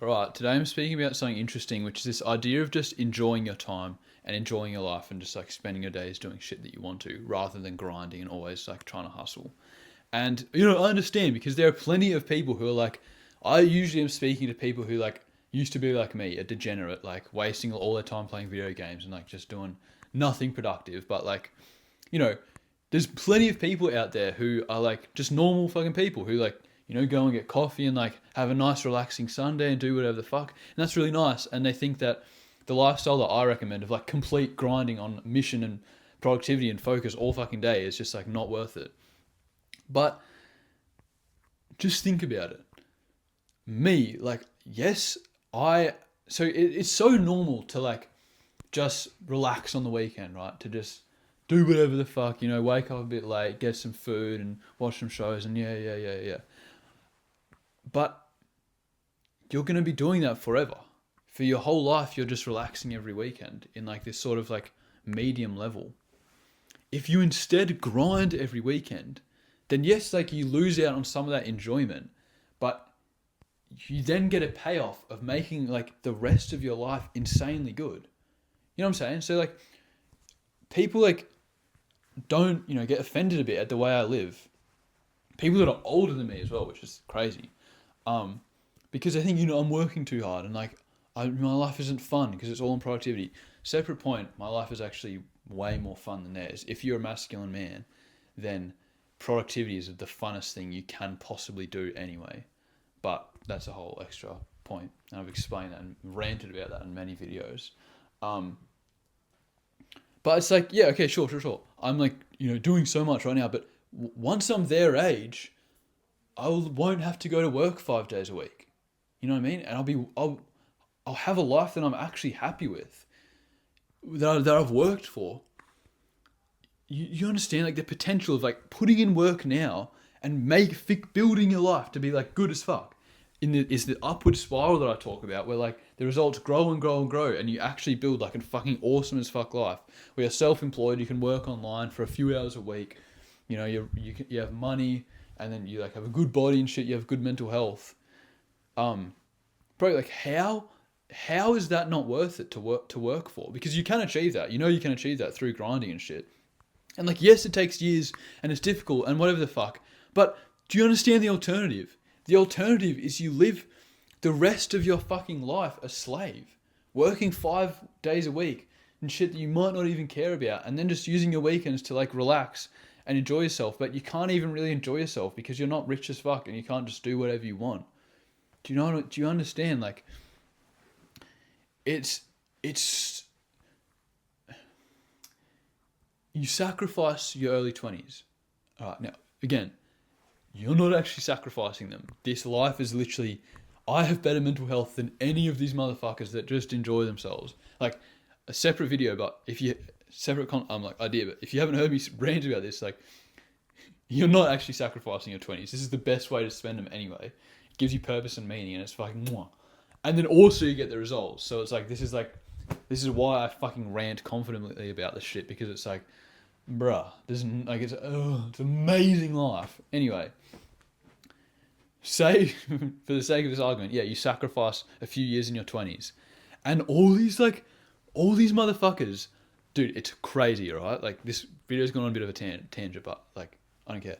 All right, today I'm speaking about something interesting, which is this idea of just enjoying your time and enjoying your life and just like spending your days doing shit that you want to rather than grinding and always like trying to hustle. And, I understand because there are plenty of people who are like, I usually am speaking to people who like used to be like me, a degenerate, like wasting all their time playing video games and like just doing nothing productive. But like, you know, there's plenty of people out there who are like just normal fucking people who like, go and get coffee and like have a nice relaxing Sunday and do whatever the fuck. And that's really nice. And they think that the lifestyle that I recommend of like complete grinding on mission and productivity and focus all fucking day is just like not worth it. But just think about it. Me, like, yes, it's so normal to like just relax on the weekend, right? To just do whatever the fuck, wake up a bit late, get some food and watch some shows and yeah. But you're going to be doing that forever. For your whole life, you're just relaxing every weekend in like this sort of like medium level. If you instead grind every weekend, then yes, like you lose out on some of that enjoyment, but you then get a payoff of making like the rest of your life insanely good. You know what I'm saying? So like people like don't, get offended a bit at the way I live. People that are older than me as well, which is crazy. Because I think, I'm working too hard and like my life isn't fun because it's all on productivity. Separate point, my life is actually way more fun than theirs. If you're a masculine man, then productivity is the funnest thing you can possibly do anyway. But that's a whole extra point. And I've explained that and ranted about that in many videos. But it's like, yeah, okay, sure. I'm like, doing so much right now, but once I'm their age, I won't have to go to work 5 days a week. You know what I mean? And I'll have a life that I'm actually happy with, that I've worked for. You understand like the potential of like putting in work now and building your life to be like good as fuck. Is the upward spiral that I talk about, where like the results grow and grow and grow, and you actually build like a fucking awesome as fuck life. Where you're self-employed, you can work online for a few hours a week. You have money, and then you like have a good body and shit. You have good mental health. Bro, like how is that not worth it to work for? Because you can achieve that. You can achieve that through grinding and shit. And like, yes, it takes years and it's difficult and whatever the fuck. But do you understand the alternative? The alternative is you live the rest of your fucking life a slave, working 5 days a week and shit that you might not even care about, and then just using your weekends to like relax and enjoy yourself. But you can't even really enjoy yourself because you're not rich as fuck and you can't just do whatever you want. Do you understand? Like, it's you sacrifice your early 20s. All right, now, again, you're not actually sacrificing them. This life is literally, I have better mental health than any of these motherfuckers that just enjoy themselves. Like, a separate video, but if you, idea, but if you haven't heard me rant about this, like, you're not actually sacrificing your 20s. This is the best way to spend them anyway. It gives you purpose and meaning, and it's fucking mwah. And then also you get the results. So it's like, this is why I fucking rant confidently about this shit, because it's like, bruh, it's an amazing life. Anyway, say, for the sake of this argument, yeah, you sacrifice a few years in your 20s. And all these motherfuckers, dude, it's crazy, right? Like, this video's gone on a bit of a tangent, but like, I don't care.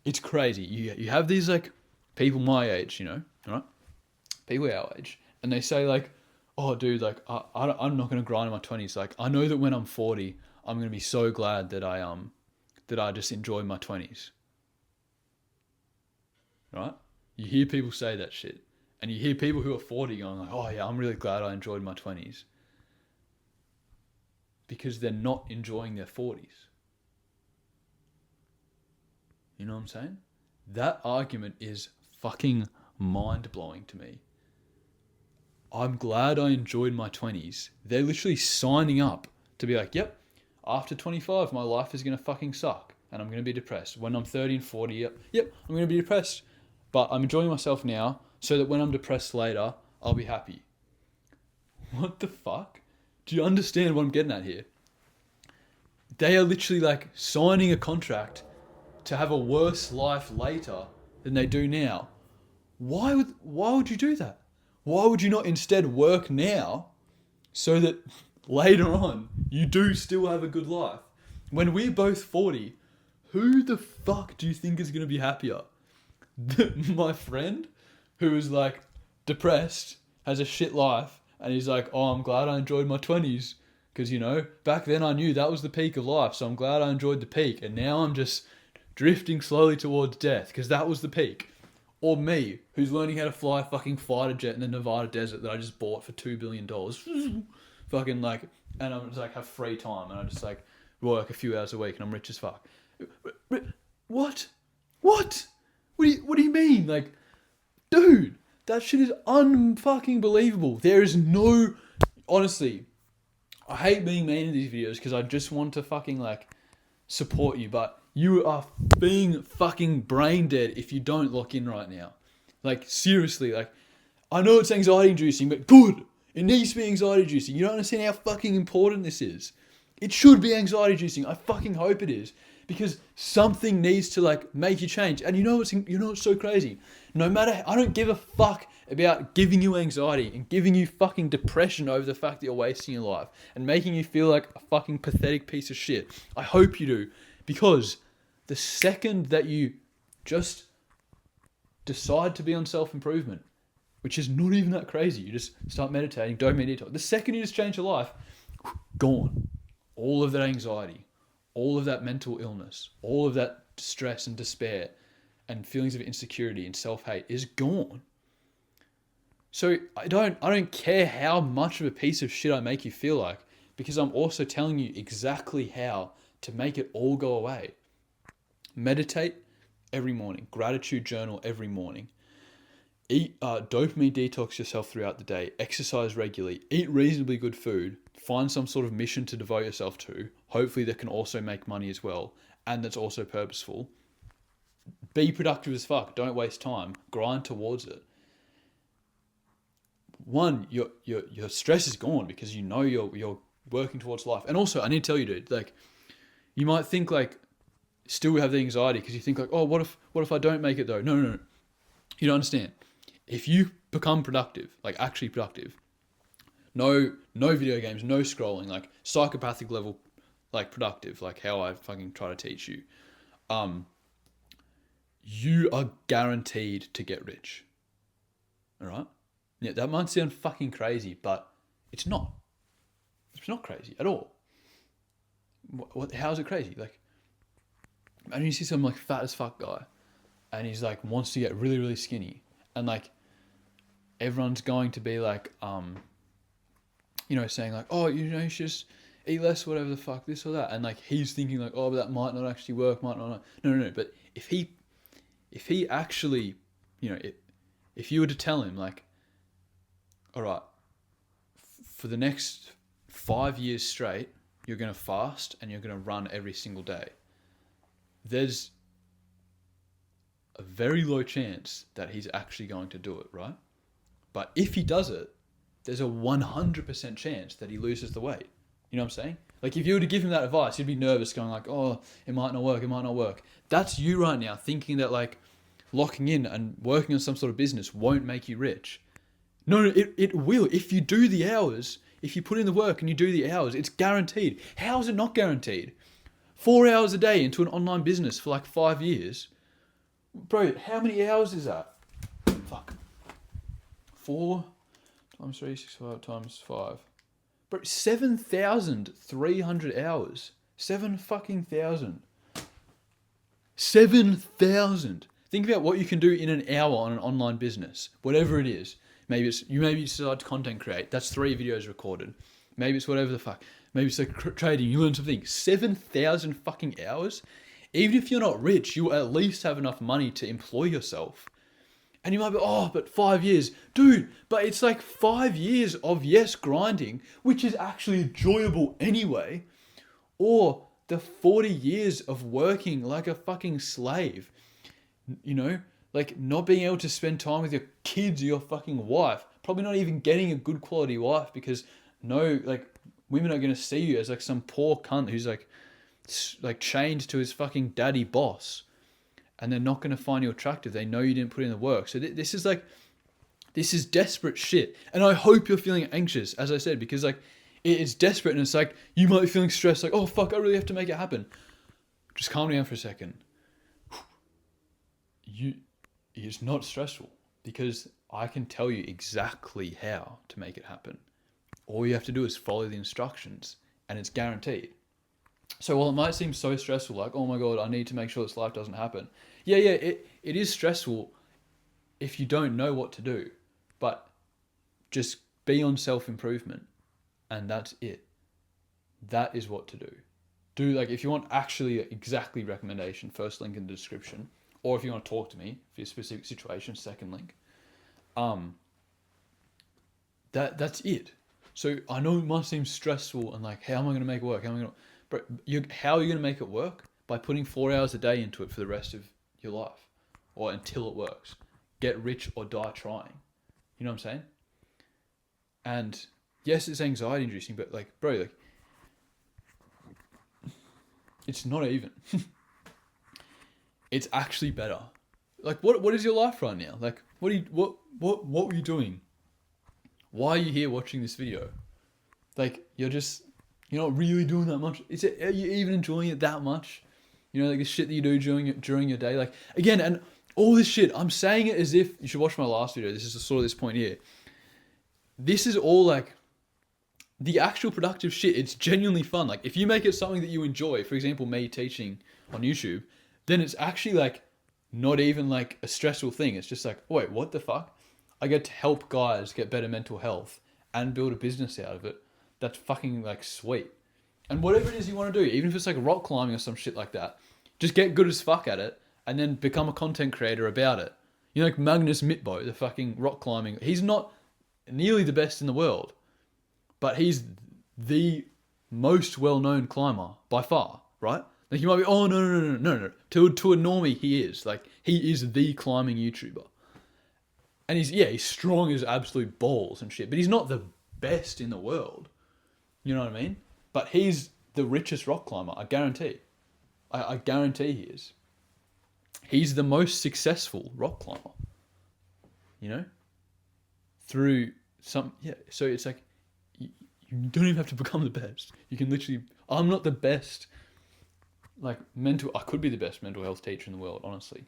It's crazy. You have these like people my age, right? People our age, and they say like, oh, dude, like I'm not gonna grind in my 20s. Like, I know that when I'm 40, I'm gonna be so glad that I just enjoy my 20s. Right? You hear people say that shit, and you hear people who are 40 going like, oh yeah, I'm really glad I enjoyed my 20s, because they're not enjoying their 40s. You know what I'm saying? That argument is fucking mind-blowing to me. I'm glad I enjoyed my 20s. They're literally signing up to be like, yep, after 25, my life is going to fucking suck. And I'm going to be depressed. When I'm 30 and 40, yep, I'm going to be depressed. But I'm enjoying myself now so that when I'm depressed later, I'll be happy. What the fuck? Do you understand what I'm getting at here? They are literally like signing a contract to have a worse life later than they do now. Why would you do that? Why would you not instead work now so that later on you do still have a good life? When we're both 40, who the fuck do you think is going to be happier? My friend who is like depressed, has a shit life, and he's like, oh, I'm glad I enjoyed my 20s. Because, you know, back then I knew that was the peak of life, so I'm glad I enjoyed the peak. And now I'm just drifting slowly towards death, because that was the peak. Or me, who's learning how to fly a fucking fighter jet in the Nevada desert that I just bought for $2 billion. Fucking like, and I'm just like, have free time, and I just like work a few hours a week, and I'm rich as fuck. What? What? What do you mean? Like, dude, that shit is unfucking believable. There is no, honestly, I hate being mean in these videos because I just want to fucking like support you, but you are being fucking brain dead if you don't lock in right now. Like, seriously, like, I know it's anxiety inducing, but good. It needs to be anxiety inducing. You don't understand how fucking important this is. It should be anxiety inducing. I fucking hope it is. Because something needs to like make you change. And you know what's so crazy? No matter, I don't give a fuck about giving you anxiety and giving you fucking depression over the fact that you're wasting your life and making you feel like a fucking pathetic piece of shit. I hope you do. Because the second that you just decide to be on self-improvement, which is not even that crazy, you just start meditating, dopamine detox. The second you just change your life, gone. All of that anxiety, all of that mental illness, all of that stress and despair and feelings of insecurity and self-hate is gone. So I don't care how much of a piece of shit I make you feel like, because I'm also telling you exactly how to make it all go away. Meditate every morning. Gratitude journal every morning. Eat dopamine detox yourself throughout the day. Exercise regularly. Eat reasonably good food. Find some sort of mission to devote yourself to. Hopefully that can also make money as well, and that's also purposeful. Be productive as fuck. Don't waste time. Grind towards it. One, your stress is gone because you know you're working towards life. And also, I need to tell you, dude, like, you might think like still have the anxiety because you think like, oh, what if I don't make it though? No. You don't understand. If you become productive, like actually productive, no video games, no scrolling, like psychopathic level, like productive, like how I fucking try to teach you, you are guaranteed to get rich. All right? Yeah, that might sound fucking crazy, but it's not. It's not crazy at all. How is it crazy? Like, and you see some like fat as fuck guy, and he's like wants to get really, really skinny, and like everyone's going to be like, saying like, oh, you should just eat less, whatever the fuck, this or that, and like he's thinking like, oh, but that might not actually work, might not. No. But if he actually, if you were to tell him like, all right, for the next 5 years straight, you're going to fast and you're going to run every single day, there's a very low chance that he's actually going to do it, right? But if he does it, there's a 100% chance that he loses the weight. You know what I'm saying? Like, if you were to give him that advice, he'd be nervous, going like, oh, it might not work. That's you right now, thinking that like locking in and working on some sort of business won't make you rich. No, it will. If you do the hours, if you put in the work and you do the hours, it's guaranteed. How is it not guaranteed? 4 hours a day into an online business for like 5 years. Bro, how many hours is that? Fuck. 4 times 365 times 5. Bro, 7,300 hours. 7,000. 7,000. Think about what you can do in an hour on an online business. Whatever it is. Maybe you decide to content create. That's 3 videos recorded. Maybe it's whatever the fuck. Maybe it's like trading. You learn something. 7,000 fucking hours. Even if you're not rich, you at least have enough money to employ yourself. And you might be, oh, but 5 years. Dude, but it's like 5 years of, yes, grinding, which is actually enjoyable anyway. Or the 40 years of working like a fucking slave. Like not being able to spend time with your kids or your fucking wife. Probably not even getting a good quality wife because women are going to see you as like some poor cunt who's like chained to his fucking daddy boss. And they're not going to find you attractive. They know you didn't put in the work. So this is This is desperate shit. And I hope you're feeling anxious, as I said, because like it is desperate and it's like you might be feeling stressed, like, oh fuck, I really have to make it happen. Just calm down for a second. It's not stressful because I can tell you exactly how to make it happen. All you have to do is follow the instructions and it's guaranteed. So while it might seem so stressful, like, oh my God, I need to make sure this life doesn't happen. Yeah, it is stressful if you don't know what to do. But just be on self-improvement and that's it. That is what to do. Do like, if you want actually exactly recommendation, first link in the description. Or if you want to talk to me for your specific situation, second link. That's it. So I know it might seem stressful and like, how am I going to make it work? How are you going to make it work? By putting 4 hours a day into it for the rest of your life, or until it works. Get rich or die trying. You know what I'm saying? And yes, it's anxiety inducing, but like, bro, like, it's not even. It's actually better. Like, what is your life right now? Like, what were you doing? Why are you here watching this video? Like, you're not really doing that much. Are you even enjoying it that much? You know, like the shit that you do during your day. Like, again, and all this shit, I'm saying it as if, you should watch my last video. This is sort of this point here. This is all like the actual productive shit. It's genuinely fun. Like, if you make it something that you enjoy, for example, me teaching on YouTube, then it's actually like not even like a stressful thing. It's just like, oh, wait, what the fuck? I get to help guys get better mental health and build a business out of it. That's fucking like sweet. And whatever it is you want to do, even if it's like rock climbing or some shit like that, just get good as fuck at it and then become a content creator about it. You know, like Magnus Mitbo, the fucking rock climbing. He's not nearly the best in the world, but he's the most well-known climber by far, right? Like, you might be, oh, no. To a normie, he is. Like, he is the climbing YouTuber. And he's strong as absolute balls and shit, but he's not the best in the world. You know what I mean? But he's the richest rock climber, I guarantee. I guarantee he is. He's the most successful rock climber. You know? Through so it's like, you don't even have to become the best. You can literally, I'm not the best, like, I could be the best mental health teacher in the world, honestly,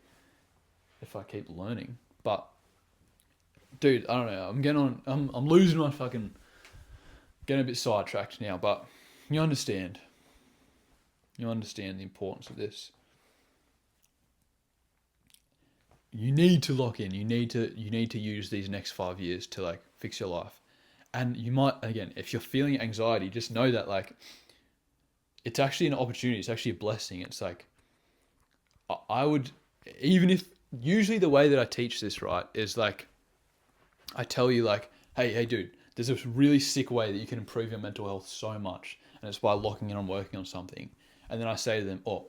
if I keep learning. But, dude, I don't know, I'm losing my fucking, getting a bit sidetracked now, but you understand the importance of this. You need to lock in. You need to use these next 5 years to like fix your life. And you might, again, if you're feeling anxiety, just know that like it's actually an opportunity. It's actually a blessing. It's like, I would, even if, usually the way that I teach this, right, is like, I tell you like, hey dude, there's this really sick way that you can improve your mental health so much. And it's by locking in on working on something. And then I say to them, oh,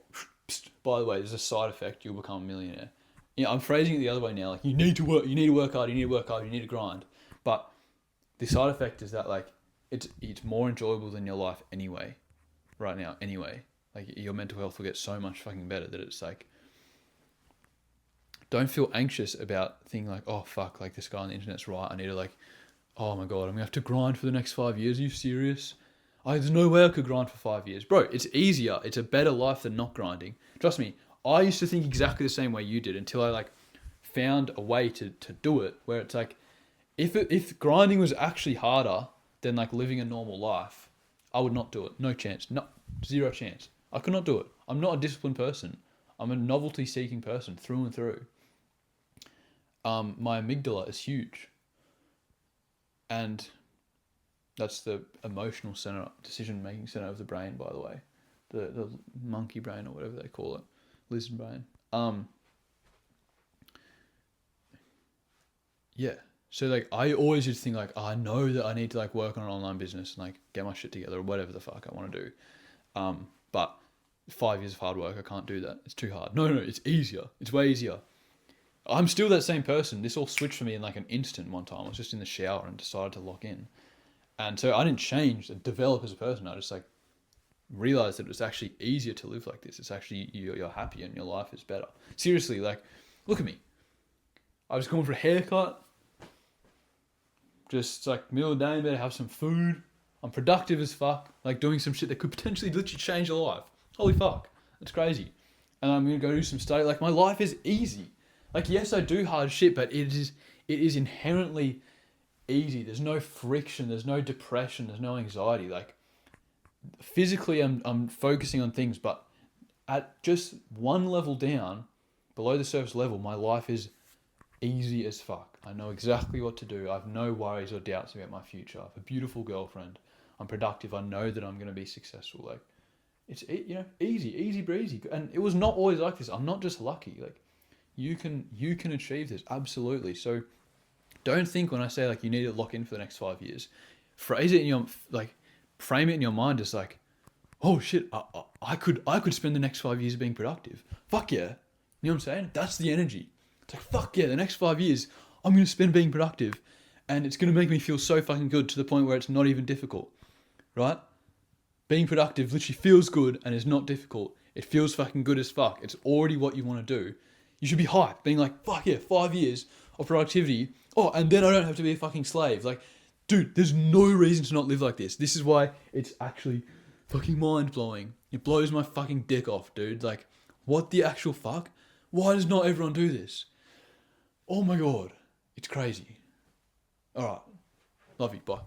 by the way, there's a side effect, you'll become a millionaire. You know, I'm phrasing it the other way now. Like, you need to work hard, you need to grind. But the side effect is that like, it's more enjoyable than your life anyway. Right now, anyway. Like, your mental health will get so much fucking better that it's like, don't feel anxious about thinking like, oh fuck, like this guy on the internet's right. I need to like, oh my God, I'm gonna have to grind for the next 5 years. Are you serious? There's no way I could grind for 5 years. Bro, it's easier. It's a better life than not grinding. Trust me, I used to think exactly the same way you did until I like found a way to do it where it's like, if grinding was actually harder than like living a normal life, I would not do it. No chance. No, zero chance. I could not do it. I'm not a disciplined person. I'm a novelty seeking person through and through. My amygdala is huge. And that's the emotional center, decision-making center of the brain, by the way. The monkey brain or whatever they call it. Lizard brain. Yeah. So like, I always used to think like, oh, I know that I need to like work on an online business and like get my shit together or whatever the fuck I want to do. But 5 years of hard work, I can't do that. It's too hard. No, it's easier. It's way easier. I'm still that same person. This all switched for me in like an instant one time. I was just in the shower and decided to lock in. And so I didn't change and develop as a person. I just like realized that it was actually easier to live like this. It's actually, you're happier and your life is better. Seriously, like, look at me. I was going for a haircut. Just like middle of the day, better have some food. I'm productive as fuck. Like doing some shit that could potentially literally change your life. Holy fuck. That's crazy. And I'm gonna go do some study. Like my life is easy. Like yes, I do hard shit, but it is inherently easy. There's no friction, there's no depression, there's no anxiety. Like physically I'm focusing on things, but at just one level down, below the surface level, my life is easy as fuck. I know exactly what to do. I have no worries or doubts about my future. I have a beautiful girlfriend. I'm productive. I know that I'm going to be successful. Like it's easy breezy. And it was not always like this. I'm not just lucky. Like you can achieve this absolutely. So don't think when I say like you need to lock in for the next 5 years. Frame it in your mind as like, oh shit, I could spend the next 5 years being productive. Fuck yeah. You know what I'm saying? That's the energy. It's like, fuck yeah, the next 5 years, I'm going to spend being productive. And it's going to make me feel so fucking good to the point where it's not even difficult. Right? Being productive literally feels good and is not difficult. It feels fucking good as fuck. It's already what you want to do. You should be hyped, being like, fuck yeah, 5 years of productivity. Oh, and then I don't have to be a fucking slave. Like, dude, there's no reason to not live like this. This is why it's actually fucking mind-blowing. It blows my fucking dick off, dude. Like, what the actual fuck? Why does not everyone do this? Oh my god. It's crazy. Alright. Love you. Bye.